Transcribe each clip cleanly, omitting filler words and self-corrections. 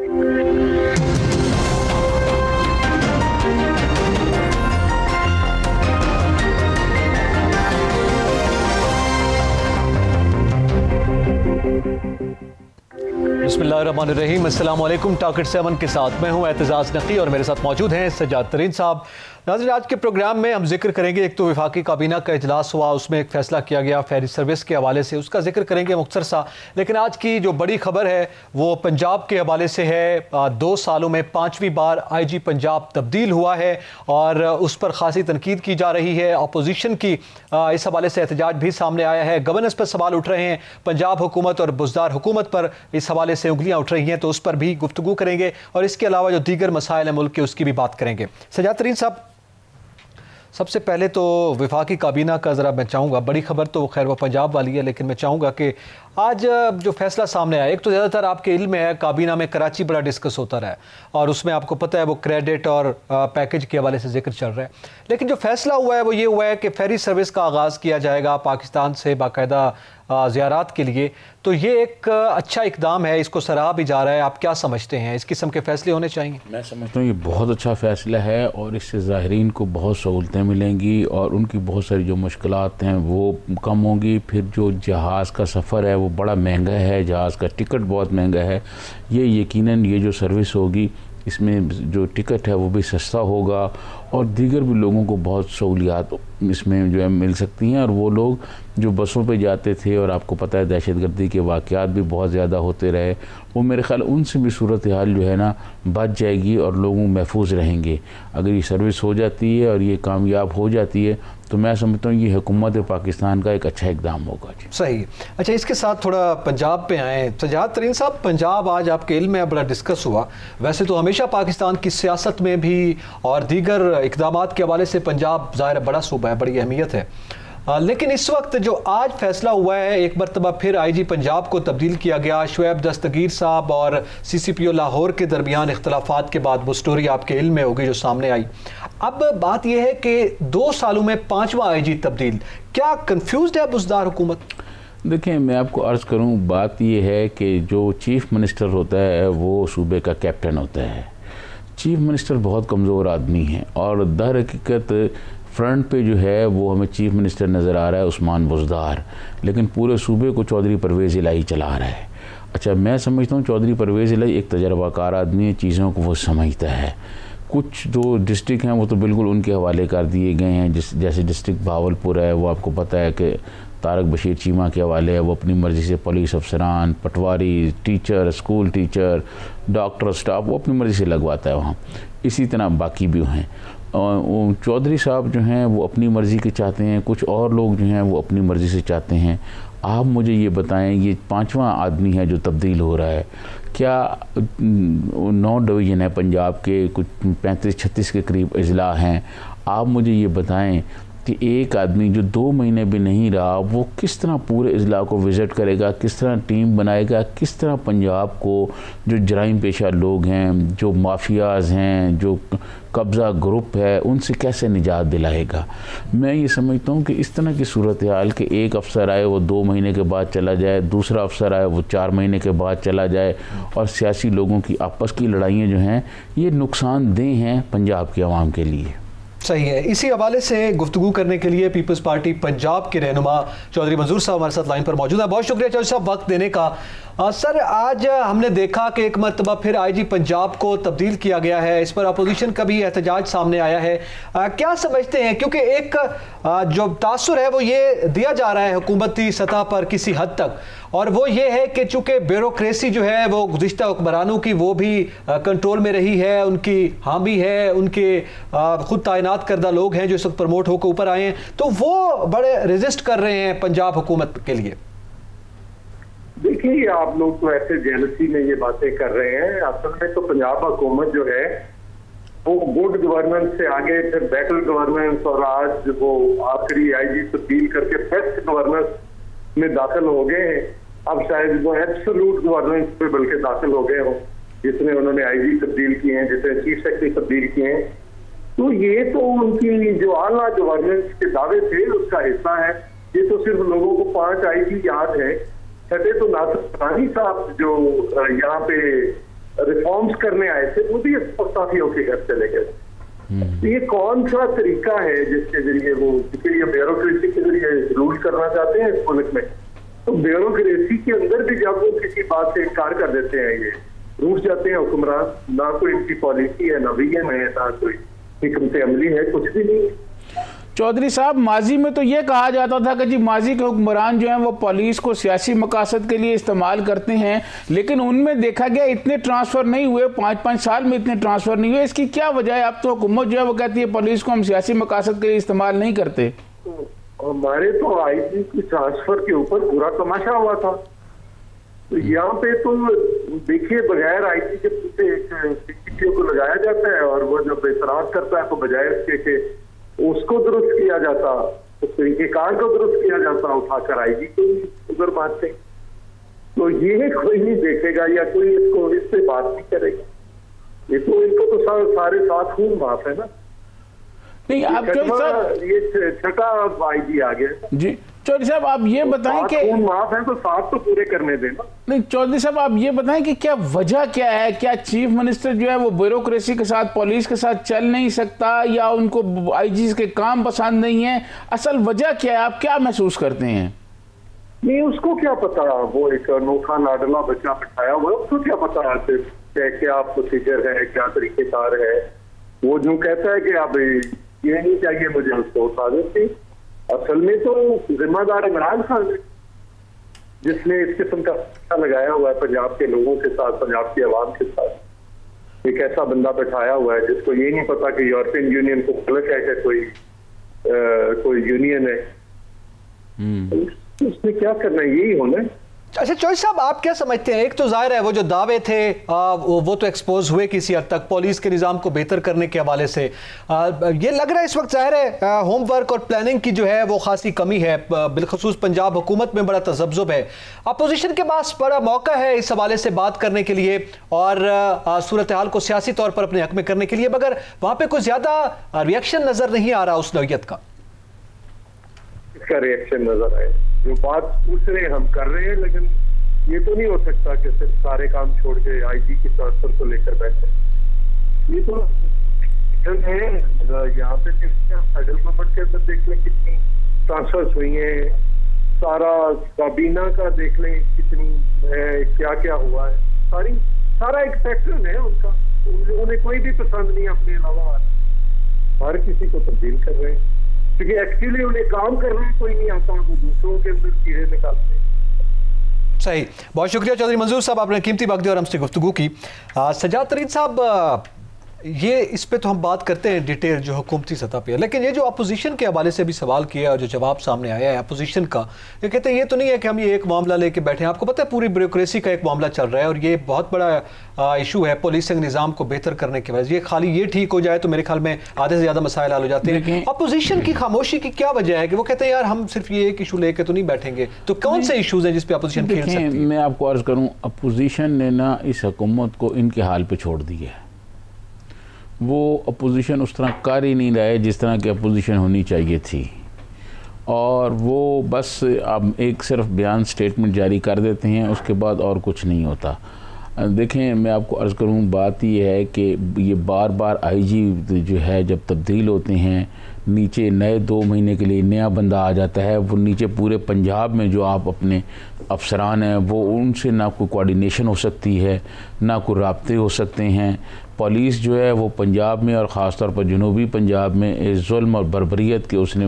बिस्मिल्लाहिर्रहमानिर्रहीम। अस्सलाम वालेकुम। टारगेट 7 के साथ मैं हूं एतजाज़ नकी और मेरे साथ मौजूद हैं सज्जाद तरीन साहब। नाज़रीन, आज के प्रोग्राम में हम जिक्र करेंगे, एक तो वफाकी काबीना का इजलास हुआ, उसमें एक फ़ैसला किया गया फेरी सर्विस के हवाले से, उसका जिक्र करेंगे मुख्तसर सा। लेकिन आज की जो बड़ी खबर है वो पंजाब के हवाले से है। 2 सालों में 5वीं बार IG पंजाब तब्दील हुआ है और उस पर खासी तनकीद की जा रही है। अपोजिशन की इस हवाले से एहतजाज भी सामने आया है। गवर्नेंस पर सवाल उठ रहे हैं, पंजाब हुकूमत और बुज़दार हुकूमत पर इस हवाले से उंगलियां उठ रही हैं, तो उस पर भी गुफ्तगू करेंगे और इसके अलावा जो दीगर मसाइल हैं मुल्क के उसकी भी बात करेंगे। सज्जाद तरीन साहब, सबसे पहले तो वफाकी काबीना का ज़रा मैं चाहूँगा, बड़ी खबर तो खैर वो पंजाब वाली है, लेकिन मैं चाहूँगा कि आज जो फैसला सामने आया, एक तो ज़्यादातर आपके इल्म में है काबीना में कराची बड़ा डिस्कस होता रहा है और उसमें आपको पता है वो क्रेडिट और पैकेज के हवाले से जिक्र चल रहा है। लेकिन जो फैसला हुआ है वो ये हुआ है कि फेरी सर्विस का आगाज़ किया जाएगा पाकिस्तान से बाकायदा ज़ियारात के लिए। तो ये एक अच्छा इकदाम है, इसको सराहा भी जा रहा है। आप क्या समझते हैं, इस किस्म के फैसले होने चाहिए? मैं समझता हूँ ये बहुत अच्छा फ़ैसला है और इससे ज़ाहिरीन को बहुत सहूलतें मिलेंगी और उनकी बहुत सारी जो मुश्किलात हैं वो कम होंगी। फिर जो जहाज़ का सफ़र है वो बड़ा महंगा है, जहाज़ का टिकट बहुत महंगा है। ये यकीनन ये जो सर्विस होगी इसमें जो टिकट है वो भी सस्ता होगा और दीगर भी लोगों को बहुत सहूलियात इसमें जो है मिल सकती हैं। और वो लोग जो बसों पे जाते थे और आपको पता है दहशतगर्दी के वाक़यात भी बहुत ज़्यादा होते रहे, वो मेरे ख़्याल उनसे भी सूरत हाल जो है ना बच जाएगी और लोग महफूज रहेंगे। अगर ये सर्विस हो जाती है और ये कामयाब हो जाती है तो मैं समझता हूँ ये हुकूमत पाकिस्तान का एक अच्छा इक़दाम होगा। जी सही। अच्छा, इसके साथ थोड़ा पंजाब पे आएँ। सज्जाद तरीन साहब, पंजाब आज आपके इल्म में बड़ा डिस्कस हुआ। वैसे तो हमेशा पाकिस्तान की सियासत में भी और दीगर इक़दामात के हवाले से पंजाब ज़ाहिर बड़ा सूबा है, बड़ी अहमियत है। लेकिन इस वक्त जो आज फैसला हुआ है, एक मरतबा फिर IG पंजाब को तब्दील किया गया। शुएब दस्तगीर साहब और CCPO लाहौर के दरमियान इख्तलाफात के बाद वो स्टोरी आपके इल्म में होगी जो सामने आई। अब बात यह है कि 2 सालों में 5वां IG तब्दील, क्या कन्फ्यूज्ड है बुज़दार हुकूमत? देखिए, मैं आपको अर्ज़ करूं, बात यह है कि जो चीफ़ मिनिस्टर होता है वो सूबे का कैप्टन होता है। चीफ़ मिनिस्टर बहुत कमज़ोर आदमी है और दर हकीकत फ्रंट पे जो है वो हमें चीफ़ मिनिस्टर नज़र आ रहा है उस्मान बुज़दार, लेकिन पूरे सूबे को चौधरी परवेज़ इलाही चला रहा है। अच्छा, मैं समझता हूँ चौधरी परवेज़ इलाही एक तजर्बाकार आदमी है, चीज़ों को वो समझता है। कुछ जो डिस्ट्रिक्ट हैं वो तो बिल्कुल उनके हवाले कर दिए गए हैं, जैसे डिस्ट्रिक्ट भावलपुर है, वो आपको पता है कि तारक बशीर चीमा के हवाले है। वो अपनी मर्ज़ी से पुलिस अफसरान, पटवारी, teacher, school teacher, doctor, staff वो अपनी मर्ज़ी से लगवाता है वहाँ। इसी तरह बाकी भी हैं। चौधरी साहब जो हैं वो अपनी मर्ज़ी के चाहते हैं, कुछ और लोग जो हैं वो अपनी मर्ज़ी से चाहते हैं। आप मुझे ये बताएं, ये 5वां आदमी है जो तब्दील हो रहा है, क्या 9 डिवीज़न है पंजाब के, कुछ 35-36 के करीब अजला हैं। आप मुझे ये बताएं कि एक आदमी जो 2 महीने भी नहीं रहा वो किस तरह पूरे अजला को विज़िट करेगा, किस तरह टीम बनाएगा, किस तरह पंजाब को जो जराइम पेशा लोग हैं, जो माफियाज़ हैं, जो कब्ज़ा ग्रुप है, उनसे कैसे निजात दिलाएगा। मैं ये समझता हूँ कि इस तरह की सूरत हाल कि एक अफसर आए वो 2 महीने के बाद चला जाए, दूसरा अफसर आए वो 4 महीने के बाद चला जाए और सियासी लोगों की आपस की लड़ाइयाँ जो हैं ये नुकसानदेह हैं पंजाब के अवाम के लिए। सही है। इसी हवाले से गुफ्तगू करने के लिए पीपल्स पार्टी पंजाब के रहनुमा चौधरी मंजूर साहब हमारे साथ लाइन पर मौजूद है। बहुत शुक्रिया चौधरी साहब वक्त देने का। सर, आज हमने देखा कि एक मरतबा फिर IG पंजाब को तब्दील किया गया है, इस पर अपोजिशन का भी एहतजाज सामने आया है। क्या समझते हैं, क्योंकि एक जो तासुर है वो ये दिया जा रहा है हुकूमती सतह पर किसी हद तक, और वो ये है कि चूँकि ब्यूरोक्रेसी जो है वो गुज़िश्ता हुक्मरानों की वो भी कंट्रोल में रही है, उनकी हामी है, उनके खुद तैनात करदा लोग हैं जो इस वक्त प्रमोट होकर ऊपर आए हैं, तो वो बड़े रेजिस्ट कर रहे हैं पंजाब हुकूमत के लिए। देखिए, आप लोग तो ऐसे जेलसी में ये बातें कर रहे हैं। असल में तो पंजाब हुकूमत जो है वो गुड गवर्नेंस से आगे फिर बेटर गवर्नेंस और आज वो आखिरी IG तब्दील करके बेस्ट गवर्नेंस में दाखिल हो गए हैं। अब शायद वो एब्सोल्यूट गवर्नेंस पे बल्कि दाखिल हो गए हों, जिसमें उन्होंने IG तब्दील किए हैं, जिसमें चीफ सेक्रेटरी तब्दील किए हैं। तो ये तो उनकी जो आला गवर्नेंस के दावे थे उसका हिस्सा है। ये तो सिर्फ लोगों को 5 IG याद है। छठे तो नासिर साहब जो यहाँ पे रिफॉर्म्स करने आए थे वो भी मुस्ताफियों के घर चले गए। तो ये कौन सा तरीका है जिसके जरिए वो, क्योंकि ये ब्यूरोक्रेसी के जरिए रूल करना चाहते हैं इस मुल्क में, तो ब्यूरोक्रेसी के अंदर भी जब वो किसी बात से इनकार कर देते हैं, ये रूठ जाते हैं हुक्मरान। ना कोई इनकी पॉलिसी है, ना विजन है, ना कोई हिकमत अमली है, कुछ भी नहीं। चौधरी साहब, माजी में तो ये कहा जाता था कि जी माजी के हुक्मरान जो हैं वो पुलिस को सियासी मकासद के लिए इस्तेमाल करते हैं, लेकिन उनमें देखा गया इतने ट्रांसफ़र नहीं हुए, 5-5 साल में इतने ट्रांसफ़र नहीं हुए। इसकी क्या वजह है? अब तो हुकूमत जो है वो कहती है पुलिस को हम सियासी मकासद के लिए इस्तेमाल नहीं करते। हमारे तो आईजी की ट्रांसफर के ऊपर पूरा तमाशा हुआ था। तो यहाँ पे तो देखिए, बगैर आईजी के पीछे एक सीसीटीओ को लगाया जाता है और वो जब एतराज करता है तो बजाय उसके कि उसको दुरुस्त किया जाता, उस तरीकेकार को दुरुस्त किया जाता, उठाकर आईजी को उधर बांटते। तो ये कोई नहीं देखेगा या कोई इसको इस पे बात नहीं करेगा। ये तो इनको तो सारे साथ खून माफ है ना। नहीं, आप ये छठा आईजी आ गया जी। चौधरी साहब आप ये बताएं कि माफ है तो साथ तो पूरे करने देना। नहीं चौधरी साहब आप ये बताएं कि क्या वजह क्या है? क्या चीफ मिनिस्टर जो है वो ब्यूरोक्रेसी के साथ, पुलिस के साथ चल नहीं सकता, या उनको आईजी के काम पसंद नहीं है? असल वजह क्या है? आप क्या महसूस करते हैं? नहीं, उसको क्या पता, वो एक अनोखा लाडला बच्चा बिठाया हुआ है, उसको क्या पता क्या प्रोसीजर है, क्या तरीकेकार है। वो जो कहता है कि अब ये नहीं चाहिए मुझे, उसको उठा देते। असल में तो जिम्मेदार इमरान खान है, जिसने इस किस्म का लगाया हुआ है पंजाब के लोगों के साथ, पंजाब की आवाम के साथ। एक ऐसा बंदा बैठाया हुआ है जिसको ये नहीं पता कि यूरोपियन यूनियन को गलत है कि कोई यूनियन है। उसने क्या करना है, यही होना है। अच्छा चौधरी साहब, आप क्या समझते हैं? एक तो जाहिर है वो जो दावे थे वो तो एक्सपोज हुए किसी हद तक पुलिस के निज़ाम को बेहतर करने के हवाले से। ये लग रहा है इस वक्त जाहिर है होमवर्क और प्लानिंग की जो है वो खासी कमी है, बिलखसूस पंजाब हुकूमत में बड़ा तज़ब्ज़ुब है। अपोजिशन के पास बड़ा मौका है इस हवाले से बात करने के लिए और सूरत हाल को सियासी तौर पर अपने हक में करने के लिए, मगर वहाँ पर कुछ ज़्यादा रिएक्शन नज़र नहीं आ रहा उस नौयत का। इसका रिएक्शन नजर आए, जो बात पूछ रहे हैं हम कर रहे हैं, लेकिन ये तो नहीं हो सकता कि सिर्फ सारे काम छोड़ के आईजी की ट्रांसफर को लेकर बैठे। ये तो है, यहाँ पे फेडरल गवर्नमेंट के अंदर देख लें कितनी ट्रांसफर हुई हैं, सारा काबीना का देख लें कितनी है, क्या क्या हुआ है, सारा एक पैटर्न है उनका। उन्हें कोई भी पसंद नहीं अपने अलावा, हर किसी को तब्दील कर रहे हैं, क्योंकि एक्चुअली उन्हें काम करना कोई नहीं आता, वो दूसरों के अंदर कीड़े निकालते हैं। सही, बहुत शुक्रिया चौधरी मंजूर साहब, आपने कीमती वक्त दिया और हमसे गुफ्तगू की। सजाद तरीन साहब, ये इस पे तो हम बात करते हैं डिटेल जो हुकूमती सतह पे है, लेकिन ये जो अपोजिशन के हवाले से भी सवाल किया और जो जवाब सामने आया है अपोजिशन का, ये कहते हैं ये तो नहीं है कि हम ये एक मामला लेके बैठे हैं। आपको पता है पूरी ब्यूरोक्रेसी का एक मामला चल रहा है और ये बहुत बड़ा इशू है पुलिसिंग निज़ाम को बेहतर करने की वजह से। ये खाली ये ठीक हो जाए तो मेरे ख्याल में आधे से ज़्यादा मसाइल हल हो जाते हैं। अपोजिशन की खामोशी की क्या वजह है कि वो कहते हैं यार हम सिर्फ ये एक इशू लेके तो नहीं बैठेंगे? तो कौन से इशूज़ हैं जिस पे अपोजिशन खेल सकती है? मैं आपको अर्ज करूँ, अपोजिशन ने ना इस हुकूमत को इनके हाल पे छोड़ दिया है। वो अपोजिशन उस तरह कर ही नहीं रहे जिस तरह की अपोजिशन होनी चाहिए थी, और वो बस अब एक सिर्फ बयान स्टेटमेंट जारी कर देते हैं, उसके बाद और कुछ नहीं होता। देखें, मैं आपको अर्ज़ करूं, बात ये है कि ये बार बार आईजी जो है जब तब्दील होते हैं, नीचे नए 2 महीने के लिए नया बंदा आ जाता है, वो नीचे पूरे पंजाब में जो आप अपने अफसरान हैं वो उनसे ना कोई कोऑर्डिनेशन हो सकती है, ना कोई राब्ते हो सकते हैं। पुलिस जो है वो पंजाब में और ख़ास तौर पर जनूबी पंजाब में जुल्म और बर्बरियत के उसने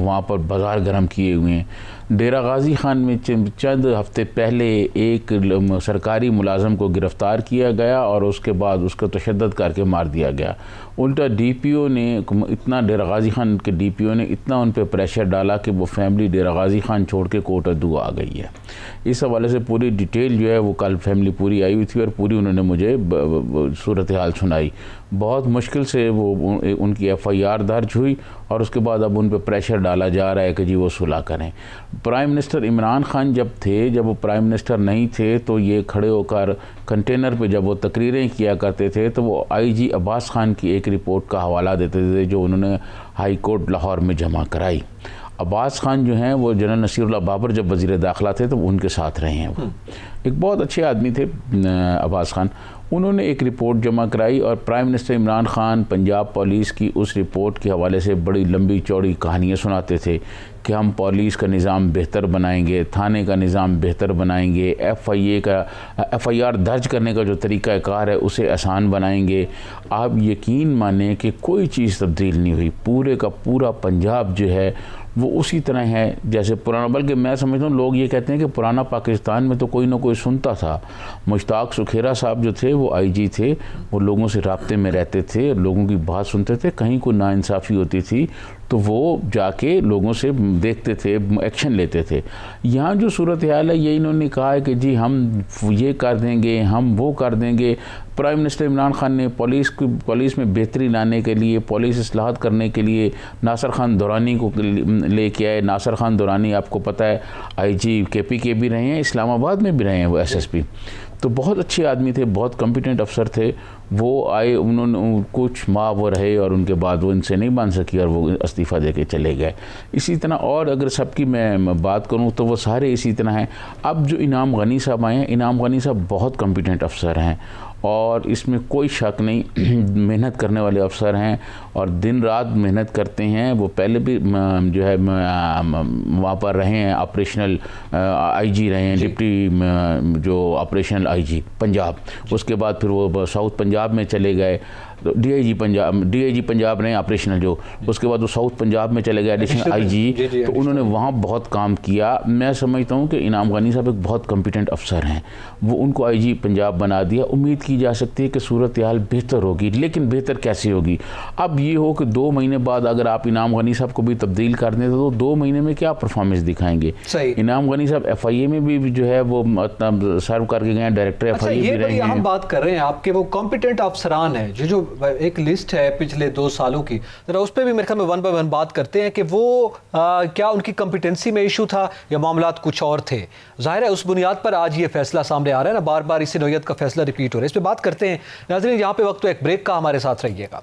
वहाँ पर बाज़ार गर्म किए हुए हैं। डेरा गाजी खान में चंद हफ्ते पहले एक सरकारी मुलाजम को गिरफ़्तार किया गया और उसके बाद उसको तशद्दुद करके मार दिया गया। उल्टा डीपीओ ने इतना, डेरा गाजी खान के डीपीओ ने इतना उन पर प्रेशर डाला कि वो फैमिली डेरा गाजी खान छोड़ के कोट अद्दू आ गई है। इस हवाले से पूरी डिटेल जो है वो कल फैमिली पूरी आई हुई थी और पूरी उन्होंने मुझे सूरत हाल सुनाई। बहुत मुश्किल से वो उनकी एफआईआर दर्ज हुई और उसके बाद अब उन पर प्रेशर डाला जा रहा है कि जी वो सुलह करें। प्राइम मिनिस्टर इमरान खान जब वो प्राइम मिनिस्टर नहीं थे तो ये खड़े होकर कंटेनर पे जब वो तकरीरें किया करते थे तो वो आईजी अब्बास खान की एक रिपोर्ट का हवाला देते थे जो उन्होंने हाई कोर्ट लाहौर में जमा कराई। अब्बास खान जो हैं वो जनरल नसीरुल्लाह बाबर जब वज़ीर दाखिला थे तो उनके साथ रहे हैं। वो एक बहुत अच्छे आदमी थे अब्बास खान। उन्होंने एक रिपोर्ट जमा कराई और prime minister Imran Khan Punjab police की उस रिपोर्ट के हवाले से बड़ी लंबी चौड़ी कहानियाँ सुनाते थे कि हम पुलिस का निज़ाम बेहतर बनाएंगे, थाने का निज़ाम बेहतर बनाएंगे, FIR दर्ज करने का जो तरीक़ाकार है उसे आसान बनाएंगे। आप यकीन मानें कि कोई चीज़ तब्दील नहीं हुई। पूरे का पूरा पंजाब जो है वो उसी तरह है जैसे पुराना। बल्कि मैं समझता हूँ लोग ये कहते हैं कि पुराना पाकिस्तान में तो कोई ना कोई सुनता था। मुश्ताक सुखेरा साहब जो थे वो IG थे, वो लोगों से राब्ते में रहते थे, लोगों की बात सुनते थे। कहीं कोई नाइंसाफ़ी होती थी तो वो जाके लोगों से देखते थे, एक्शन लेते थे। यहाँ जो सूरत हाल है ये इन्होंने कहा है कि जी हम ये कर देंगे, हम वो कर देंगे। प्राइम मिनिस्टर इमरान खान ने पुलिस में बेहतरी लाने के लिए, पुलिस इस्लाहत करने के लिए नासिर खान दुरानी को लेके आए। नासिर खान दुरानी आपको पता है IG KPK भी रहे हैं, इस्लामाबाद में भी रहे हैं वो SSP। तो बहुत अच्छे आदमी थे, बहुत कॉम्पिटेंट अफसर थे। वो आए, उन्होंने कुछ माह वो रहे और उनके बाद वो इनसे नहीं बन सकी और वो इस्तीफ़ा दे के चले गए। इसी तरह और अगर सबकी मैं बात करूं तो वो सारे इसी तरह हैं। अब जो इनाम गनी साहब आए हैं, इनाम गनी साहब बहुत कॉम्पिटेंट अफसर हैं और इसमें कोई शक नहीं, मेहनत करने वाले अफसर हैं और दिन रात मेहनत करते हैं। वो पहले भी जो है वहाँ पर रहे हैं, ऑपरेशनल IG रहे हैं, डिप्टी जो ऑपरेशनल IG पंजाब। उसके बाद फिर वो साउथ पंजाब में चले गए, तो DIG पंजाब रहे ऑपरेशनल जो। उसके बाद वो साउथ पंजाब में चले गए एडिशनल IG। तो उन्होंने वहाँ बहुत काम किया। मैं समझता हूँ कि इनाम गनी साहब एक बहुत कॉम्पिटेंट अफसर हैं, वो उनको IG पंजाब बना दिया। उम्मीद की जा सकती है कि सूरत हाल बेहतर होगी, लेकिन बेहतर कैसे होगी? अब ये हो कि 2 महीने बाद अगर आप इनाम गनी साहब को भी तब्दील कर दें तो 2 महीने में क्या परफॉर्मेंस दिखाएंगे? इनाम गनी साहब FIA में भी जो है वो सर्व करके गए, डायरेक्टर FIA भी रहे हैं। हम बात कर रहे हैं आपके वो कॉम्पिटेंट अफसरान हैं, जो एक लिस्ट है पिछले 2 सालों की, जरा उस पर भी मेरे ख्याल में 1 बाय 1 बात करते हैं कि वो क्या उनकी कॉम्पिटेंसी में इशू था या मामलात कुछ और थे। जाहिर है उस बुनियाद पर आज ये फैसला सामने आ रहा है ना, बार बार इसी नौयत का फैसला रिपीट हो रहा है। इस पर बात करते हैं। नाज़रीन यहाँ पे वक्त तो एक ब्रेक का, हमारे साथ रहिएगा।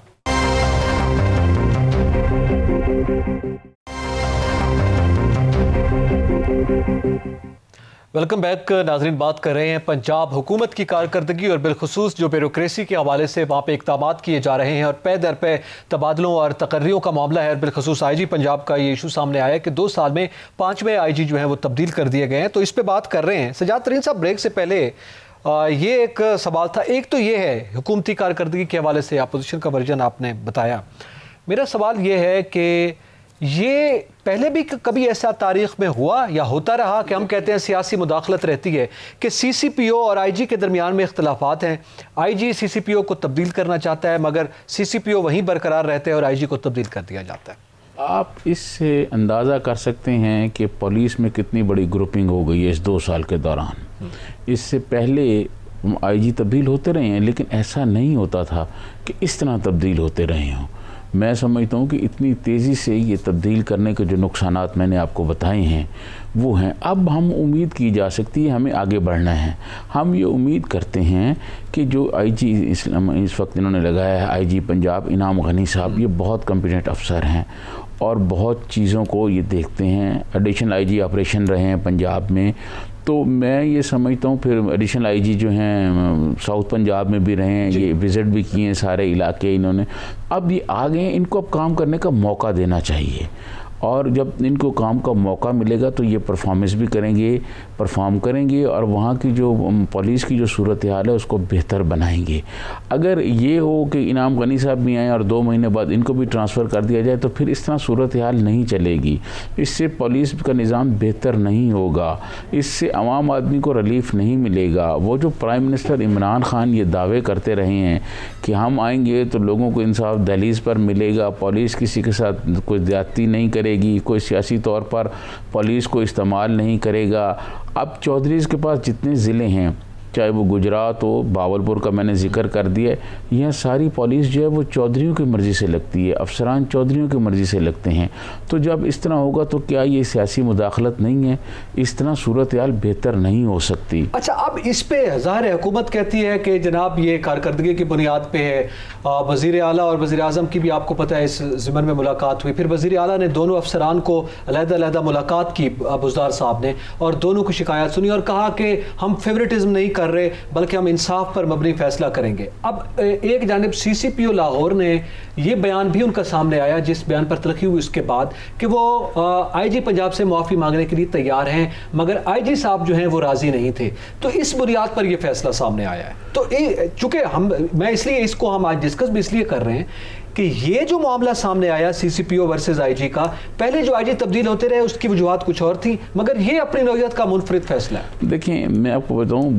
वेलकम बैक नाजरीन। बात कर रहे हैं पंजाब हुकूमत की कारकर्दगी और बिलखुसूस जो ब्यूरोक्रेसी के हवाले से वहाँ पे इक़दामात किए जा रहे हैं और पे दर पे तबादलों और तकर्रियों का मामला है। बिलखुसूस IG पंजाब का ये इशू सामने आया है कि 2 साल में 5वें IG जो है वो तब्दील कर दिए गए हैं। तो इस पर बात कर रहे हैं। सजाद तरीन साहब, ब्रेक से पहले ये एक सवाल था। एक तो ये है हुकूमती कारकर्दगी के हवाले से अपोजिशन का वर्जन आपने बताया। मेरा सवाल ये है कि ये पहले भी कभी ऐसा तारीख में हुआ या होता रहा कि हम कहते हैं सियासी मुदाखलत रहती है कि CCPO और IG के दरमियान में इख्तलाफात हैं, IG CCPO को तब्दील करना चाहता है मगर CCPO वहीं बरकरार रहते हैं और IG को तब्दील कर दिया जाता है? आप इससे अंदाज़ा कर सकते हैं कि पुलिस में कितनी बड़ी ग्रुपिंग हो गई है इस 2 साल के दौरान। इससे पहले IG तब्दील होते रहे हैं, लेकिन ऐसा नहीं होता था कि इस तरह तब्दील होते रहे हों। मैं समझता हूँ कि इतनी तेज़ी से ये तब्दील करने के जो नुकसानात मैंने आपको बताए हैं वो हैं। अब हम उम्मीद की जा सकती है, हमें आगे बढ़ना है। हम ये उम्मीद करते हैं कि जो IG इस वक्त इन्होंने लगाया है IG पंजाब, इनाम गनी साहब, ये बहुत कॉम्पिटेंट अफसर हैं और बहुत चीज़ों को ये देखते हैं। एडिशनल IG ऑपरेशन रहे हैं पंजाब में, तो मैं ये समझता हूँ फिर एडिशनल IG जो हैं साउथ पंजाब में भी रहे हैं, ये विज़िट भी किए हैं सारे इलाके इन्होंने। अब ये आ गए हैं, इनको अब काम करने का मौका देना चाहिए और जब इनको काम का मौका मिलेगा तो ये परफॉर्मेंस भी परफॉर्म करेंगे और वहाँ की जो पुलिस की जो सूरत हाल है उसको बेहतर बनाएंगे। अगर ये हो कि इनाम गनी साहब भी आए और 2 महीने बाद इनको भी ट्रांसफ़र कर दिया जाए तो फिर इस तरह सूरत हाल नहीं चलेगी। इससे पुलिस का निज़ाम बेहतर नहीं होगा, इससे आवाम आदमी को रिलीफ नहीं मिलेगा। वो जो प्राइम मिनिस्टर इमरान खान ये दावे करते रहे हैं कि हम आएंगे तो लोगों को इंसाफ दहलीज पर मिलेगा, पुलिस किसी के साथ कोई ज़्यादती नहीं करेगी, कोई सियासी तौर पर पुलिस को इस्तेमाल नहीं करेगा। अब चौधरीज़ के पास जितने ज़िले हैं चाहे वो गुजरात हो, बावलपुर का मैंने जिक्र कर दिया है, यह सारी पॉलिस जो है वो चौधरियों की मर्ज़ी से लगती है, अफसरान चौधरियों की मर्ज़ी से लगते हैं। तो जब इस तरह होगा तो क्या ये सियासी मुदाखलत नहीं है? इस तरह सूरत हाल बेहतर नहीं हो सकती। अच्छा, अब इस पे ज़ाहिर है हुकूमत कहती है कि जनाब ये कारकर्दगी की बुनियाद पे है। वज़ीर आला और वज़ीर आज़म की भी आपको पता है इस ज़िमन में मुलाकात हुई, फिर वज़ीर आला ने दोनों अफसरान को अलहदा मुलाकात की बुज़दार साहब ने, और दोनों की शिकायत सुनी और कहा कि हम फेवरेटिज्म नहीं कर रहे बल्कि हम इंसाफ पर मबनी फैसला करेंगे। अब एक जानिब CCPO लाहौर ने ये बयान भी उनका सामने आया, जिस बयान पर तलखी हुई उसके बाद, कि वो IG पंजाब से मुआफ़ी मांगने के लिए तैयार हैं, मगर IG साहब जो हैं वो राज़ी नहीं थे। तो इस बुनियाद पर यह फैसला सामने आया है। तो चूंकि मैं इसलिए इसको हम आज डिस्कस भी इसलिए कर रहे हैं कि ये जो मामला सामने आया CCPO वर्सेस IG का, पहले जो IG तब्दील होते रहे उसकी वजूहात कुछ और थी, मगर ये अपनी नौयत का मुनफरिद फैसला है। देखिए, मैं आपको बताऊं,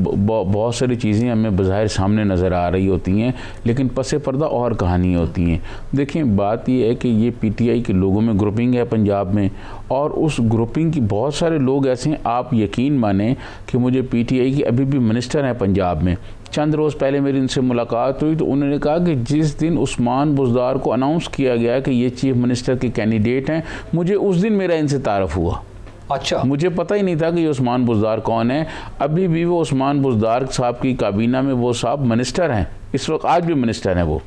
बहुत सारी चीज़ें हमें बज़ाहिर सामने नज़र आ रही होती हैं, लेकिन पसे पर्दा और कहानियाँ होती हैं। देखिए, बात ये है कि ये PTI के लोगों में ग्रुपिंग है पंजाब में, और उस ग्रुपिंग की बहुत सारे लोग ऐसे हैं, आप यकीन माने कि मुझे PTI की अभी भी मिनिस्टर हैं पंजाब में, चंद रोज़ पहले मेरी उनसे मुलाकात हुई तो उन्होंने कहा कि जिस दिन उस्मान बुज़दार को अनाउंस किया गया कि ये चीफ मिनिस्टर के कैंडिडेट हैं, मुझे उस दिन मेरा इनसे तारफ़ हुआ। अच्छा, मुझे पता ही नहीं था कि ये उस्मान बुज़दार कौन है। अभी भी वो उस्मान बुज़दार साहब की काबीना में वो साहब मिनिस्टर हैं, इस वक्त आज भी मिनिस्टर हैं वो।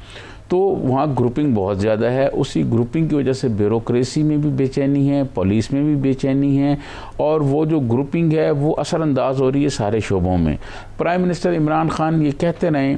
तो वहाँ ग्रुपिंग बहुत ज़्यादा है, उसी ग्रुपिंग की वजह से ब्यूरोक्रेसी में भी बेचैनी है, पुलिस में भी बेचैनी है, और वो जो ग्रुपिंग है वो असरअंदाज हो रही है सारे शोबों में। प्राइम मिनिस्टर इमरान खान ये कहते रहें,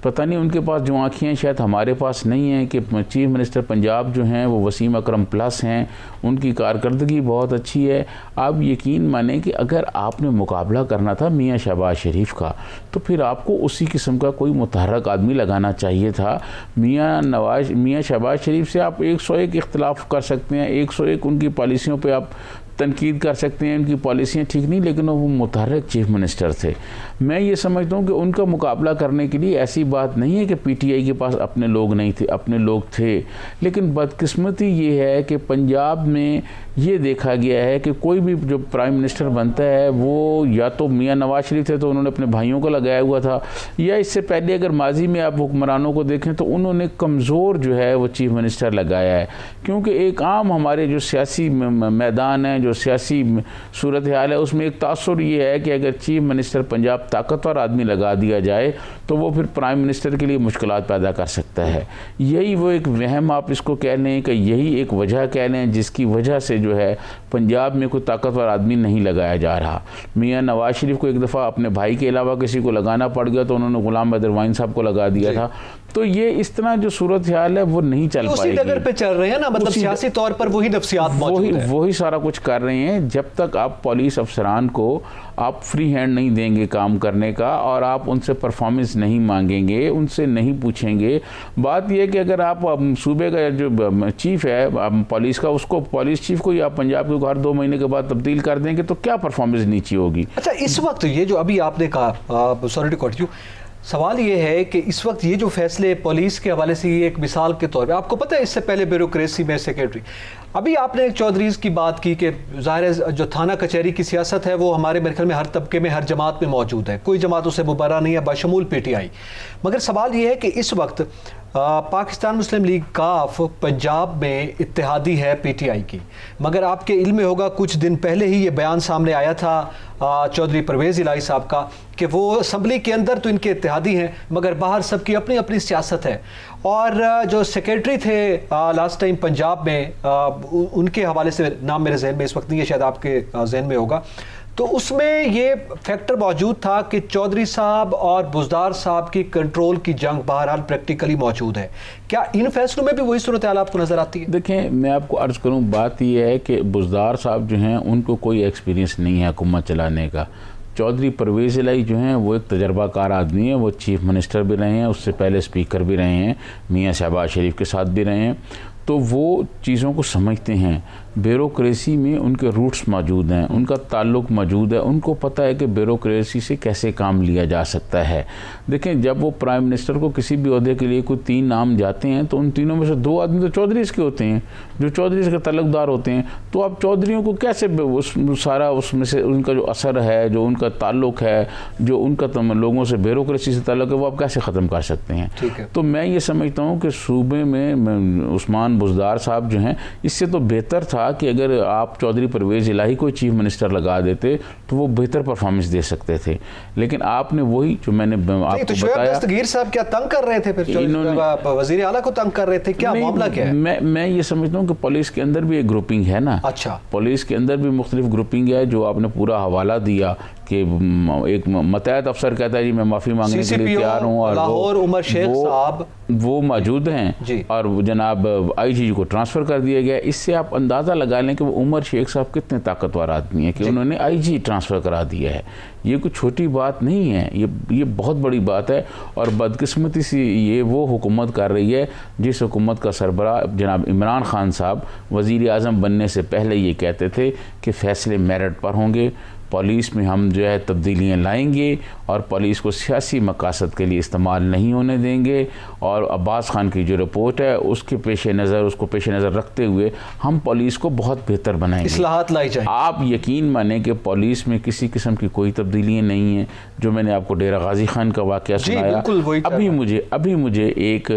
पता नहीं उनके पास जो आँखें शायद हमारे पास नहीं हैं, कि चीफ मिनिस्टर पंजाब जो हैं वो वसीम अकरम प्लस हैं, उनकी कारकर्दगी बहुत अच्छी है। आप यकीन माने कि अगर आपने मुकाबला करना था मियाँ शहबाज शरीफ का, तो फिर आपको उसी किस्म का कोई मुतहर्रक आदमी लगाना चाहिए था। मियाँ शहबाज शरीफ से आप 101 इख्तलाफ कर सकते हैं, 101 उनकी पॉलिसियों पर आप तनकीद कर सकते हैं, उनकी पॉलिसियाँ ठीक नहीं, लेकिन वो मुतहर्रिक चीफ मिनिस्टर थे। मैं ये समझता हूँ कि उनका मुकाबला करने के लिए ऐसी बात नहीं है कि PTI के पास अपने लोग नहीं थे, अपने लोग थे, लेकिन बदकिस्मती ये है कि पंजाब में ये देखा गया है कि कोई भी जो प्राइम मिनिस्टर बनता है वो या तो मियाँ नवाज शरीफ थे तो उन्होंने अपने भाइयों को लगाया हुआ था, या इससे पहले अगर माजी में आप हुक्मरानों को देखें तो उन्होंने कमज़ोर जो है वो चीफ मिनिस्टर लगाया है। क्योंकि एक आम हमारे जो सियासी मैदान है, जो सियासी सूरत हाल है, उसमें एक तासुर ये है कि अगर चीफ मिनिस्टर पंजाब ताकतवर आदमी लगा दिया जाए तो वो फिर प्राइम मिनिस्टर के लिए मुश्किलात पैदा कर सकता है। यही वो एक वहम आप इसको कह लें कि यही एक वजह कह लें जिसकी वजह से जो है पंजाब में कोई ताकतवर आदमी नहीं लगाया जा रहा। मियाँ नवाज शरीफ को एक दफ़ा अपने भाई के अलावा किसी को लगाना पड़ गया तो उन्होंने गुलाम हैदर वाइन साहब को लगा दिया था। तो ये इस तरह जो सूरत हाल है वो नहीं चल पाएगी। उसी डगर पे चल रहे हैं ना, मतलब सियासी तौर पर वही नफ्सियात मौजूद है, वही सारा कुछ कर रहे हैं। जब तक आप पुलिस अफसरान को आप फ्री हैंड नहीं देंगे काम करने का, और आप उनसे परफॉर्मेंस नहीं मांगेंगे, उनसे नहीं पूछेंगे। बात यह है कि अगर आप सूबे का जो चीफ है पुलिस का, उसको पुलिस चीफ को या पंजाब को हर 2 महीने के बाद तब्दील कर देंगे तो क्या परफॉर्मेंस नीचे होगी। अच्छा, इस वक्त ये जो अभी आपने कहा, सॉरी टू कट यू, सवाल ये है कि इस वक्त ये जो फैसले पुलिस के हवाले से, ये एक मिसाल के तौर पे, आपको पता है इससे पहले ब्यूरोक्रेसी में सेक्रेटरी, अभी आपने एक चौधरीज की बात की कि ज़ाहिर जो थाना कचहरी की सियासत है वो हमारे मेरे ख्याल में हर तबके में, हर जमात में मौजूद है, कोई जमात उसे मुबर्रा नहीं है बशमूल PTI। मगर सवाल ये है कि इस वक्त पाकिस्तान मुस्लिम लीग काफ पंजाब में इत्तेहादी है PTI की, मगर आपके इल्म में होगा कुछ दिन पहले ही ये बयान सामने आया था चौधरी परवेज़ इलाही साहब का कि वो असम्बली के अंदर तो इनके इत्तेहादी हैं मगर बाहर सबकी अपनी अपनी सियासत है। और जो सेक्रेटरी थे लास्ट टाइम पंजाब में, उनके हवाले से नाम मेरे जहन में इस वक्त नहीं है, शायद आपके जहन में होगा, तो उसमें ये फैक्टर मौजूद था कि चौधरी साहब और बुज़दार साहब की कंट्रोल की जंग बहरहाल प्रैक्टिकली मौजूद है। क्या इन फैसलों में भी वही सूरत हाल आपको नज़र आती है? देखें, मैं आपको अर्ज़ करूं, बात यह है कि बुज़दार साहब जो हैं उनको कोई एक्सपीरियंस नहीं है हुकूमत चलाने का। चौधरी परवेज़ इलाही जो हैं वो एक तजर्बाकार आदमी है, वो चीफ मिनिस्टर भी रहे हैं, उससे पहले स्पीकर भी रहे हैं, मियाँ शहबाज शरीफ के साथ भी रहे हैं, तो वो चीज़ों को समझते हैं। ब्यूरोक्रेसी में उनके रूट्स मौजूद हैं, उनका ताल्लुक़ मौजूद है, उनको पता है कि ब्यूरोक्रेसी से कैसे काम लिया जा सकता है। देखें, जब वो प्राइम मिनिस्टर को किसी भी ओहदे के लिए कोई 3 नाम जाते हैं तो उन तीनों में से 2 आदमी तो चौधरीज़ के होते हैं, जो चौधरीज़ के तल्लुकदार होते हैं। तो आप चौधरियों को कैसे सारा उसमें से उनका जो असर है, जो उनका ताल्लुक़ है, जो उनका लोगों से ब्यूरोक्रेसी से ताल्लुक़ है, वो आप कैसे ख़त्म कर सकते हैं। तो मैं ये समझता हूँ कि सूबे में उस्मान बुज़दार साहब जो हैं, इससे तो बेहतर था कि अगर आप चौधरी परवेज़ इलाही को चीफ मिनिस्टर लगा देते तो वो बेहतर परफॉर्मेंस दे सकते थे। लेकिन आपने वही जो मैंने आपको बताया, दस्तगीर साहब क्या तंग कर रहे थे, फिर वज़ीर आला को तंग कर रहे थे, क्या मामला क्या है? मैं ये समझता हूँ कि पुलिस के अंदर भी एक ग्रुपिंग है ना। अच्छा, पुलिस के अंदर भी मुख्तलिफ ग्रुपिंग है। जो आपने पूरा हवाला दिया कि एक मतहत अफसर कहता है जी मैं माफ़ी मांगने के लिए तैयार हूँ, और लाहौर उमर शेख साहब वो मौजूद हैं, और जनाब आईजी को ट्रांसफ़र कर दिया गया। इससे आप अंदाज़ा लगा लें कि वो उमर शेख साहब कितने ताकतवर आदमी हैं कि उन्होंने आईजी ट्रांसफ़र करा दिया है। ये कोई छोटी बात नहीं है, ये बहुत बड़ी बात है। और बदकिस्मती से ये वो हुकूमत कर रही है जिस हुकूमत का सरबराह जनाब इमरान खान साहब वज़ीर आज़म बनने से पहले ये कहते थे कि फ़ैसले मेरिट पर होंगे, पुलिस में हम जो है तब्दीलियाँ लाएंगे और पुलिस को सियासी मकासद के लिए इस्तेमाल नहीं होने देंगे। और अब्बास खान की जो रिपोर्ट है उसको पेश नज़र रखते हुए हम पुलिस को बहुत बेहतर बनाएंगे, इस्लाहात लाई जाएंगी। आप यकीन माने कि पुलिस में किसी किस्म की कोई तब्दीलियाँ नहीं हैं। जो मैंने आपको डेरा गाजी खान का वाक़या सुनाया, अभी मुझे एक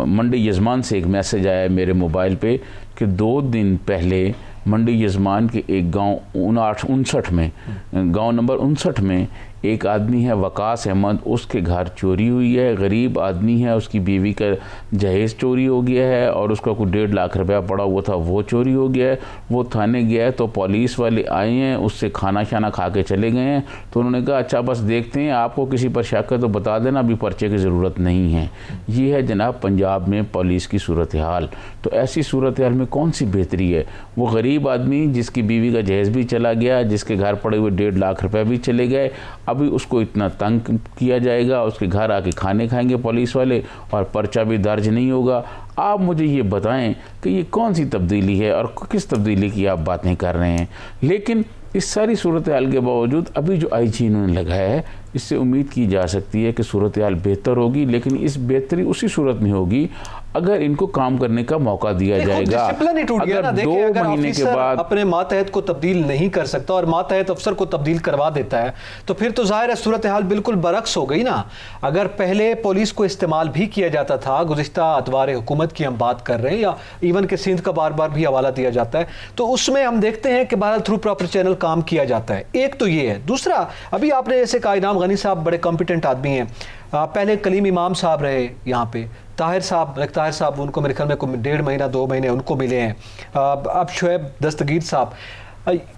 मंडी यजमान से एक मैसेज आया मेरे मोबाइल पे कि 2 दिन पहले मंडी यजमान के एक गांव 59 में, गांव नंबर 59 में एक आदमी है वकास अहमद, उसके घर चोरी हुई है। गरीब आदमी है, उसकी बीवी का जहेज़ चोरी हो गया है और उसका कोई 1.5 लाख रुपया पड़ा हुआ था, वो चोरी हो गया है। वो थाने गया है तो पुलिस वाले आए हैं, उससे खाना शाना खा के चले गए हैं। तो उन्होंने कहा अच्छा बस देखते हैं, आपको किसी पर शक है तो बता देना, अभी पर्चे की ज़रूरत नहीं है। ये है जनाब पंजाब में पुलिस की सूरत हाल। तो ऐसी सूरत हाल में कौन सी बेहतरी है? वो गरीब आदमी जिसकी बीवी का जहेज़ भी चला गया, जिसके घर पड़े हुए 1.5 लाख रुपये भी चले गए, अभी उसको इतना तंग किया जाएगा, उसके घर आके खाने खाएंगे पुलिस वाले और पर्चा भी दर्ज नहीं होगा। आप मुझे ये बताएं कि ये कौन सी तब्दीली है और किस तब्दीली की आप बातें कर रहे हैं। लेकिन इस सारी सूरत हाल के बावजूद अभी जो आईजी इन्होंने लगाया है, इससे उम्मीद की जा सकती है कि सूरत हाल बेहतर होगी। लेकिन इस बेहतरी उसी सूरत में होगी अगर इनको काम करने का मौका दिया जाएगा। अगर 2 महीने के बाद अपने मातहत को तब्दील नहीं कर सकता और मातहत अफसर को तब्दील करवा देता है तो फिर तो जाहिर है सूरत हाल बिल्कुल बरक्स हो गई ना। अगर पहले पुलिस को इस्तेमाल भी किया जाता था, गुज़िश्ता अदवार हुकूमत की हम बात कर रहे हैं, या इवन के सिंध का बार बार भी हवाला दिया जाता है, तो उसमें हम देखते हैं कि बहरहाल थ्रू प्रॉपर चैनल काम किया जाता है। एक तो ये है। दूसरा, अभी आपने जैसे कहा इनाम गनी साहब बड़े कॉम्पिटेंट आदमी हैं, पहले कलीम इमाम साहब रहे यहाँ पे, ताहिर साहब उनको मेरे ख्याल में 1.5 महीना 2 महीने उनको मिले हैं, अब शुएब दस्तगीर साहब,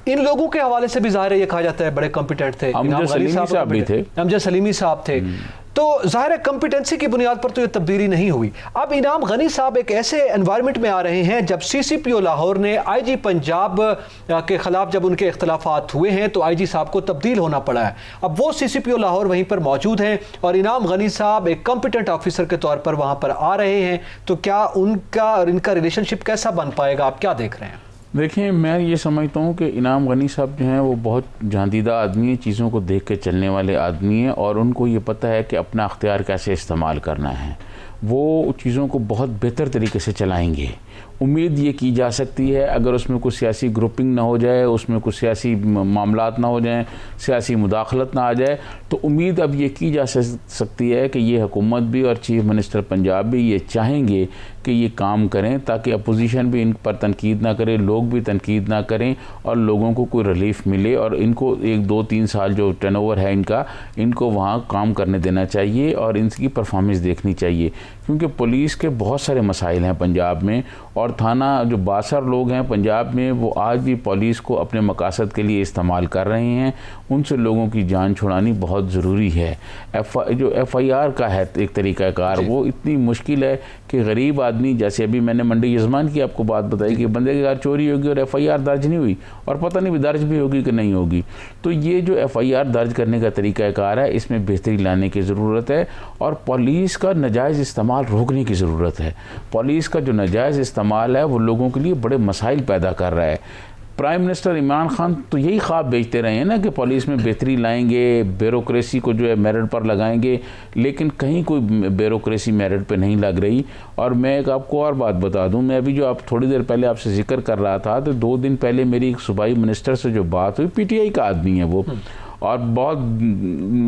इन लोगों के हवाले से भी ज़ाहिर है ये कहा जाता है बड़े कॉम्पिटेंट थे। अमजद सलीमी साहब थे। तो ज़ाहिर है कॉम्पिटेंसी की बुनियाद पर तो ये तब्दीली नहीं हुई। अब इनाम गनी साहब एक ऐसे एनवायरनमेंट में आ रहे हैं जब CCPO लाहौर ने IG पंजाब के ख़िलाफ़ जब उनके इख्तलाफात हुए हैं तो IG साहब को तब्दील होना पड़ा है। अब वो CCPO लाहौर वहीं पर मौजूद हैं और इनाम गनी साहब एक कॉम्पिटेंट ऑफिसर के तौर पर वहाँ पर आ रहे हैं, तो क्या उनका और इनका रिलेशनशिप कैसा बन पाएगा, आप क्या देख रहे हैं? देखिए, मैं ये समझता हूँ कि इनाम गनी साहब जो हैं वो बहुत जांदीदा आदमी है, चीज़ों को देख के चलने वाले आदमी हैं और उनको ये पता है कि अपना अख्तियार कैसे इस्तेमाल करना है। वो चीज़ों को बहुत बेहतर तरीके से चलाएंगे। उम्मीद ये की जा सकती है अगर उसमें कुछ सियासी ग्रुपिंग ना हो जाए, उसमें कुछ सियासी मामलात ना हो जाएं, सियासी मुदाखलत ना आ जाए, तो उम्मीद अब ये की जा सकती है कि ये हुकूमत भी और चीफ मिनिस्टर पंजाब भी ये चाहेंगे कि ये काम करें ताकि अपोजिशन भी इन पर तनकीद ना करे, लोग भी तनकीद ना करें और लोगों को कोई रिलीफ मिले और इनको 1-2-3 साल जो टर्नओवर है इनको वहाँ काम करने देना चाहिए और इनकी परफॉर्मेंस देखनी चाहिए। क्योंकि पुलिस के बहुत सारे मसाइल हैं पंजाब में और थाना जो 62 लोग हैं पंजाब में वो आज भी पुलिस को अपने मकासद के लिए इस्तेमाल कर रहे हैं। उनसे लोगों की जान छुड़ानी बहुत ज़रूरी है। जो FIR का है एक तरीक़ाकार, वो इतनी मुश्किल है कि गरीब आदमी, जैसे अभी मैंने मंडी यजमान की आपको बात बताई कि बंदे के घर चोरी होगी और FIR दर्ज नहीं हुई, और पता नहीं दर्ज भी होगी कि नहीं होगी। तो ये जो FIR दर्ज करने का तरीक़ाकार है, इसमें बेहतरी लाने की ज़रूरत है, और पुलिस का नाजायज़ इस्तेमाल रोकने की ज़रूरत है। पुलिस का जो नाजायज़ इस्तेमाल है वो लोगों के लिए बड़े मसाइल पैदा कर रहा है। प्राइम मिनिस्टर इमरान खान तो यही ख्वाब बेचते रहे हैं ना कि पुलिस में बेहतरी लाएंगे, ब्यूरोक्रेसी को जो है मेरिट पर लगाएंगे, लेकिन कहीं कोई ब्यूरोक्रेसी मेरिट पे नहीं लग रही। और मैं एक आपको और बात बता दूं, मैं अभी जो आप थोड़ी देर पहले आपसे जिक्र कर रहा था, तो 2 दिन पहले मेरी एक सूबाई मिनिस्टर से जो बात हुई, PTI का आदमी है वो, और बहुत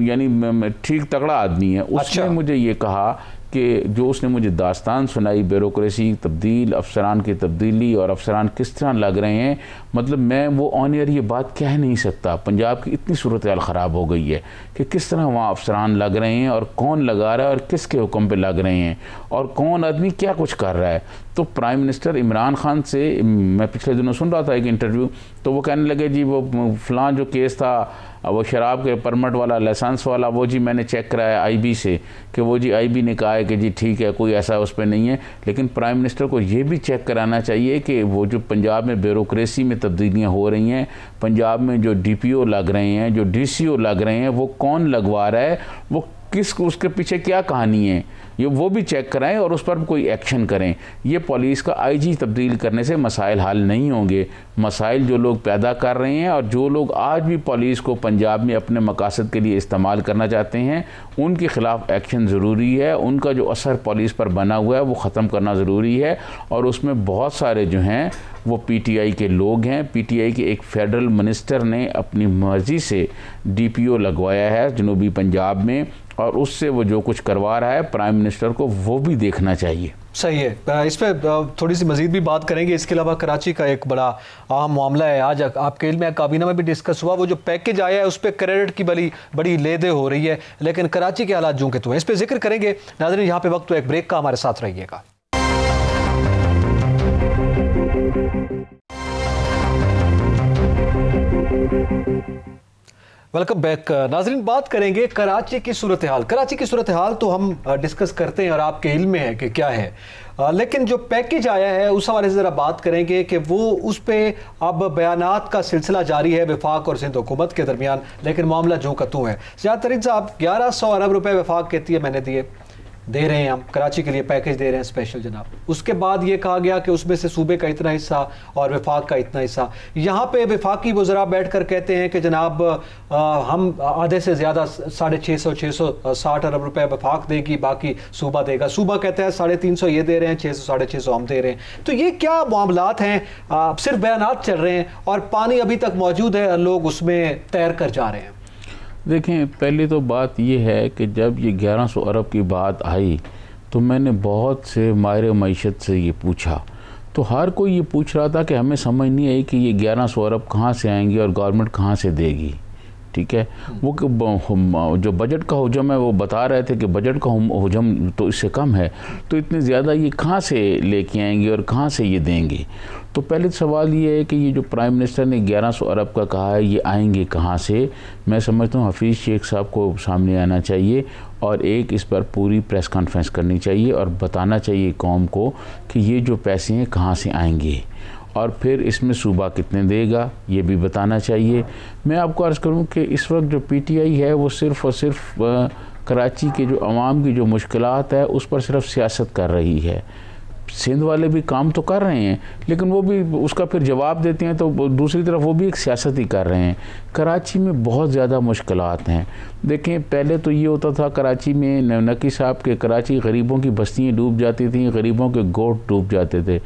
यानी ठीक तगड़ा आदमी है। उसने मुझे ये कहा कि जो उसने मुझे दास्तान सुनाई, ब्यूरोक्रेसी तब्दील, अफसरान की तब्दीली और अफसरान किस तरह लग रहे हैं, मतलब मैं वो ऑन एयर ये बात कह नहीं सकता। पंजाब की इतनी सूरत हाल ख़राब हो गई है कि किस तरह वहाँ अफसरान लग रहे हैं, और कौन लगा रहा है, और किसके हुक्म पे लग रहे हैं, और कौन आदमी क्या कुछ कर रहा है। तो प्राइम मिनिस्टर इमरान खान से मैं पिछले दिनों सुन रहा था एक इंटरव्यू, तो वो कहने लगे जी वो फ़लाँ जो केस था, वो शराब के परमिट वाला, लाइसेंस वाला, वो जी मैंने चेक कराया IB से, कि वो जी IB ने कहा है कि जी ठीक है, कोई ऐसा उस पर नहीं है। लेकिन प्राइम मिनिस्टर को ये भी चेक कराना चाहिए कि वो जो पंजाब में ब्यूरोक्रेसी में तब्दीलियाँ हो रही हैं, पंजाब में जो DPO लग रहे हैं, जो DCO लग रहे हैं, वो कौन लगवा रहा है, वो उसके पीछे क्या कहानी है, ये वो भी चेक कराएं और उस पर कोई एक्शन करें। ये पुलिस का IG तब्दील करने से मसाइल हल नहीं होंगे। मसाइल जो लोग पैदा कर रहे हैं, और जो लोग आज भी पुलिस को पंजाब में अपने मकासद के लिए इस्तेमाल करना चाहते हैं, उनके ख़िलाफ़ एक्शन ज़रूरी है। उनका जो असर पुलिस पर बना हुआ है वो ख़त्म करना ज़रूरी है। और उसमें बहुत सारे जो हैं वो PTI के लोग हैं। PTI के एक फेडरल मिनिस्टर ने अपनी मर्ज़ी से DPO लगवाया है जनूबी पंजाब में, और उससे वो जो कुछ करवा रहा है प्राइम मिनिस्टर को वो भी देखना चाहिए। सही है, इस पर थोड़ी सी मजीद भी बात करेंगे। इसके अलावा कराची का एक बड़ा अहम मामला है, आज आपके इल्म में काबीना में भी डिस्कस हुआ, वो जो पैकेज आया है उस पर क्रेडिट की बड़ी लेदे हो रही है, लेकिन कराची के हालात जो के तो हैं, इस पर जिक्र करेंगे। नाज़रीन, यहाँ पे वक्त तो एक ब्रेक का, हमारे साथ रहिएगा। Welcome back. नाज़रीन, बात करेंगे कराची की सूरत हाल। कराची की सूरत हाल तो हम डिस्कस करते हैं और आपके इल्म में है कि क्या है, लेकिन जो पैकेज आया है उस हवाले से ज़रा बात करेंगे कि वो उस पर अब बयानात का सिलसिला जारी है वफाक और सिंध हुकूमत के दरमियान, लेकिन मामला जो का तू है। सजाद तरीन साहब, 1100 अरब रुपए वफाक कहती है मैंने दे रहे हैं, हम कराची के लिए पैकेज दे रहे हैं स्पेशल जनाब। उसके बाद ये कहा गया कि उसमें से सूबे का इतना हिस्सा और वफाक का इतना हिस्सा। यहाँ पे वफाकी वज़रा बैठ कर कहते हैं कि जनाब हम आधे से ज़्यादा 650 अरब रुपए वफाक देगी, बाकी सूबा देगा। सूबा कहता है 350 ये दे रहे हैं, 600 हम दे रहे हैं। तो ये क्या मामलात हैं? सिर्फ बयानात चल रहे हैं और पानी अभी तक मौजूद है, लोग उसमें तैर कर जा रहे हैं। देखें, पहले तो बात यह है कि जब ये 1100 अरब की बात आई तो मैंने बहुत से माहिर मईशत से ये पूछा, तो हर कोई ये पूछ रहा था कि हमें समझ नहीं आई कि ये 1100 अरब कहाँ से आएंगे और गवर्नमेंट कहाँ से देगी। ठीक है, वो जो बजट का हुजम है वो बता रहे थे कि बजट का हुजम तो इससे कम है, तो इतने ज़्यादा ये कहाँ से लेके आएंगे और कहाँ से ये देंगे। तो पहले सवाल ये है कि ये जो प्राइम मिनिस्टर ने 1100 अरब का कहा है, ये आएंगे कहाँ से। मैं समझता हूँ हफीज़ शेख साहब को सामने आना चाहिए और एक इस पर पूरी प्रेस कॉन्फ्रेंस करनी चाहिए और बताना चाहिए कौम को कि ये जो पैसे हैं कहाँ से आएंगे, और फिर इसमें सूबा कितने देगा ये भी बताना चाहिए। मैं आपको अर्ज़ करूं कि इस वक्त जो PTI है वो सिर्फ़ और सिर्फ कराची के जो अवाम की जो मुश्किलात है उस पर सिर्फ सियासत कर रही है। सिंध वाले भी काम तो कर रहे हैं, लेकिन वो भी उसका फिर जवाब देते हैं, तो दूसरी तरफ वो भी एक सियासत ही कर रहे हैं। कराची में बहुत ज़्यादा मुश्किलात हैं। देखें, पहले तो ये होता था कराची में, नकी साहब के कराची गरीबों की बस्तियाँ डूब जाती थी, गरीबों के गोट डूब जाते थे।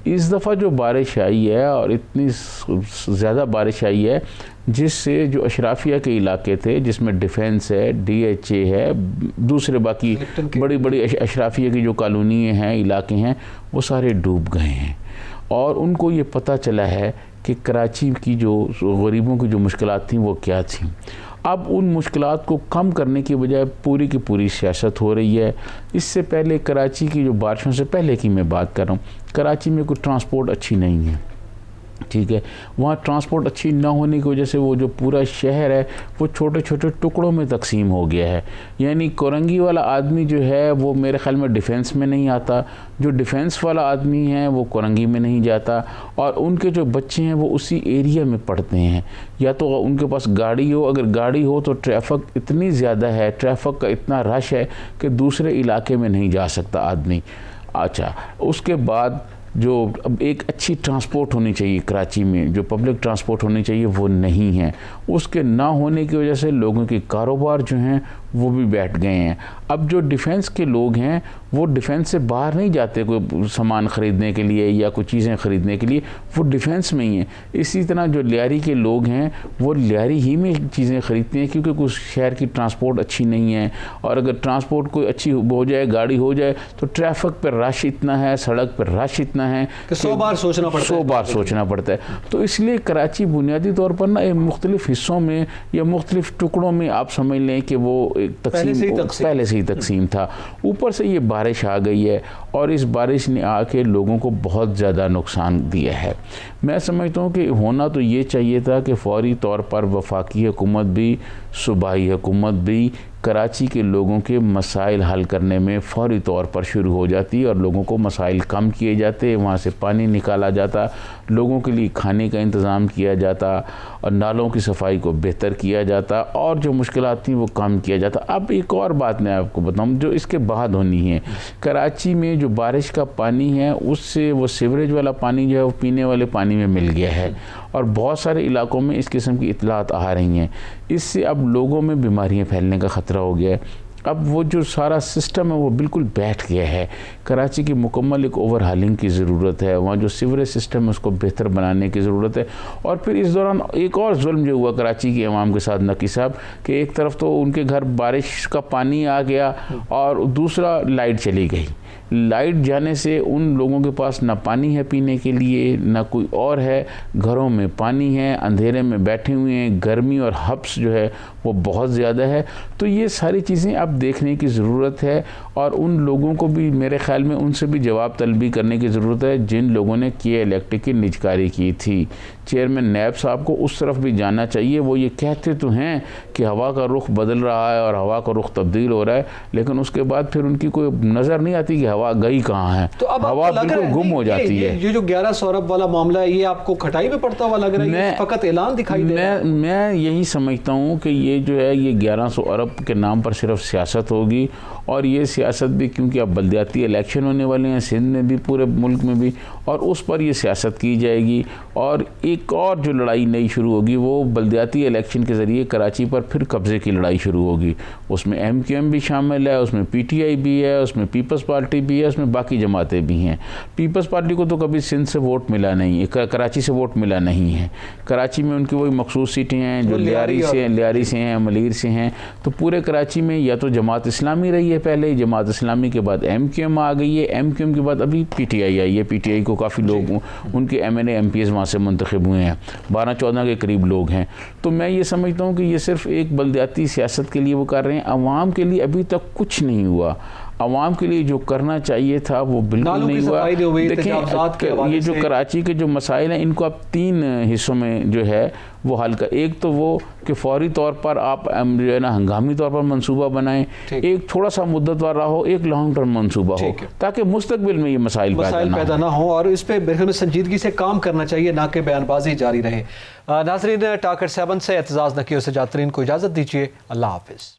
इस दफ़ा जो बारिश आई है और इतनी ज़्यादा बारिश आई है जिससे जो अशराफिया के इलाके थे, जिसमें डिफेंस है, DHA है, दूसरे बाकी बड़ी बड़ी अशराफिया की जो कॉलोनियाँ हैं, इलाके हैं, वो सारे डूब गए हैं। और उनको ये पता चला है कि कराची की जो गरीबों की जो मुश्किलात थी वो क्या थी। अब उन मुश्किलात को कम करने की बजाय पूरी की पूरी सियासत हो रही है। इससे पहले कराची की जो बारिशों से पहले की मैं बात कर रहा हूँ, कराची में कोई ट्रांसपोर्ट अच्छी नहीं है। ठीक है, वहाँ ट्रांसपोर्ट अच्छी ना होने की वजह से वो जो पूरा शहर है वो छोटे छोटे टुकड़ों में तकसीम हो गया है। यानी कोरंगी वाला आदमी जो है वो मेरे ख्याल में डिफेंस में नहीं आता, जो डिफेंस वाला आदमी है वो कोरंगी में नहीं जाता, और उनके जो बच्चे हैं वो उसी एरिया में पढ़ते हैं। या तो उनके पास गाड़ी हो, अगर गाड़ी हो तो ट्रैफिक इतनी ज़्यादा है, ट्रैफिक का इतना रश है कि दूसरे इलाके में नहीं जा सकता आदमी। अच्छा, उसके बाद जो अब एक अच्छी ट्रांसपोर्ट होनी चाहिए कराची में, जो पब्लिक ट्रांसपोर्ट होनी चाहिए वो नहीं है। उसके ना होने की वजह से लोगों के कारोबार जो हैं वो भी बैठ गए हैं। अब जो डिफेंस के लोग हैं वो डिफेंस से बाहर नहीं जाते कोई सामान ख़रीदने के लिए या कोई चीज़ें ख़रीदने के लिए, वो डिफेंस में ही हैं। इसी तरह जो लियारी के लोग हैं वो लियारी ही में चीज़ें ख़रीदते हैं, क्योंकि कुछ शहर की ट्रांसपोर्ट अच्छी नहीं है, और अगर ट्रांसपोर्ट कोई अच्छी हो जाए, गाड़ी हो जाए, तो ट्रैफिक पर रश इतना है, सड़क पर रश इतना है कि 100 बार सोचना पड़ता है। तो इसलिए कराची बुनियादी तौर पर ना मुख्तलिफ हिस्सों में या मुख्तलिफ टुकड़ों में आप समझ लें कि वो पहले से ही तकसीम था। ऊपर से ये बारिश आ गई है और इस बारिश ने आके लोगों को बहुत ज़्यादा नुकसान दिया है। मैं समझता हूँ कि होना तो ये चाहिए था कि फौरी तौर पर वफाकी हुकूमत भी, सूबाई हुकूमत भी कराची के लोगों के मसाइल हल करने में फौरी तौर पर शुरू हो जाती और लोगों को मसाइल कम किए जाते, वहाँ से पानी निकाला जाता, लोगों के लिए खाने का इंतज़ाम किया जाता और नालों की सफाई को बेहतर किया जाता और जो मुश्किलात थी वो कम किया जाता। अब एक और बात मैं आपको बताऊँ जो इसके बाद होनी है, कराची में जो बारिश का पानी है उससे वो सीवरेज वाला पानी जो है वो पीने वाले पानी में मिल गया है और बहुत सारे इलाकों में इस किस्म की इतलात आ रही हैं। इससे अब लोगों में बीमारियां फैलने का ख़तरा हो गया है। अब वो जो सारा सिस्टम है वो बिल्कुल बैठ गया है। कराची की मुकम्मल एक ओवरहालिंग की ज़रूरत है, वहाँ जो सीवरेज सिस्टम है उसको बेहतर बनाने की ज़रूरत है। और फिर इस दौरान एक और जुल्म जो हुआ कराची के अवाम के साथ नकी साहब, कि एक तरफ तो उनके घर बारिश का पानी आ गया और दूसरा लाइट चली गई। लाइट जाने से उन लोगों के पास ना पानी है पीने के लिए, ना कोई और है, घरों में पानी है, अंधेरे में बैठे हुए हैं, गर्मी और हब्स जो है वो बहुत ज़्यादा है। तो ये सारी चीज़ें अब देखने की ज़रूरत है और उन लोगों को भी मेरे ख़्याल में उनसे भी जवाब तलबी करने की ज़रूरत है जिन लोगों ने के इलेक्ट्रिक की निजकारी की थी। चेयरमैन नैब साहब को उस तरफ भी जाना चाहिए। वो ये कहते तो हैं कि हवा का रुख बदल रहा है और हवा का रुख तब्दील हो रहा है, लेकिन उसके बाद फिर उनकी कोई नज़र नहीं आती कि हवा गई कहाँ है। तो अब हवा बिल्कुल गुम हो जाती है। ये जो 1100 अरब वाला मामला है ये आपको खटाई में पड़ता हुआ लग रहा है? फ़कत ऐलान दिखाई दे रहा है। मैं यही समझता हूँ कि ये जो है ये 1100 अरब के नाम पर सिर्फ सियासत होगी और ये सियासत भी क्योंकि अब बल्दियाती इलेक्शन होने वाले हैं सिंध में भी, पूरे मुल्क में भी, और उस पर ये सियासत की जाएगी। और एक और जो लड़ाई नई शुरू होगी वो बल्दियाती इलेक्शन के ज़रिए कराची पर फिर कब्ज़े की लड़ाई शुरू होगी। उसमें MQM भी शामिल है, उसमें PTI भी है, उसमें पीपल्स पार्टी भी है, उसमें बाकी जमातें भी हैं। पीपल्स पार्टी को तो कभी सिंध से वोट मिला नहीं है, कराची से वोट मिला नहीं है। कराची में उनकी वही मखसूस सीटें हैं जो लियारी से हैं, मलीर से हैं। तो पूरे कराची में या तो जमात इस्लामी रही है पहले, जमात इस्लामी के बाद MQM आ गई है, MQM के बाद अभी PTI आई है। PTI को काफ़ी लोग उनके MNA MPs वहाँ से मुंतखब हुए हैं, 12-14 के करीब लोग हैं। तो मैं ये समझता हूँ कि ये सिर्फ एक बल्दियाती सियासत के लिए वो कर रहे हैं, अवाम के लिए अभी तक कुछ नहीं हुआ। अवाम के लिए जो करना चाहिए था वो बिल्कुल नहीं हुआ। देखें ये जो कराची के जो मसाइल हैं इनको आप 3 हिस्सों में जो है वो हल कर, एक तो वो कि फौरी तौर पर आप जो है ना हंगामी तौर पर मंसूबा बनाएं, एक थोड़ा सा मुद्दत वाला हो, एक लॉन्ग टर्म मंसूबा हो, ताकि मुस्तकबिल में ये मसाइल पैदा ना हो और इस पर संजीदगी से काम करना चाहिए, ना कि बयानबाजी जारी रहे। नाज़रीन, टाकर 7 से एतजाज़ नकी और सजाद तरीन को इजाज़त दीजिए। अल्लाह हाफिज़।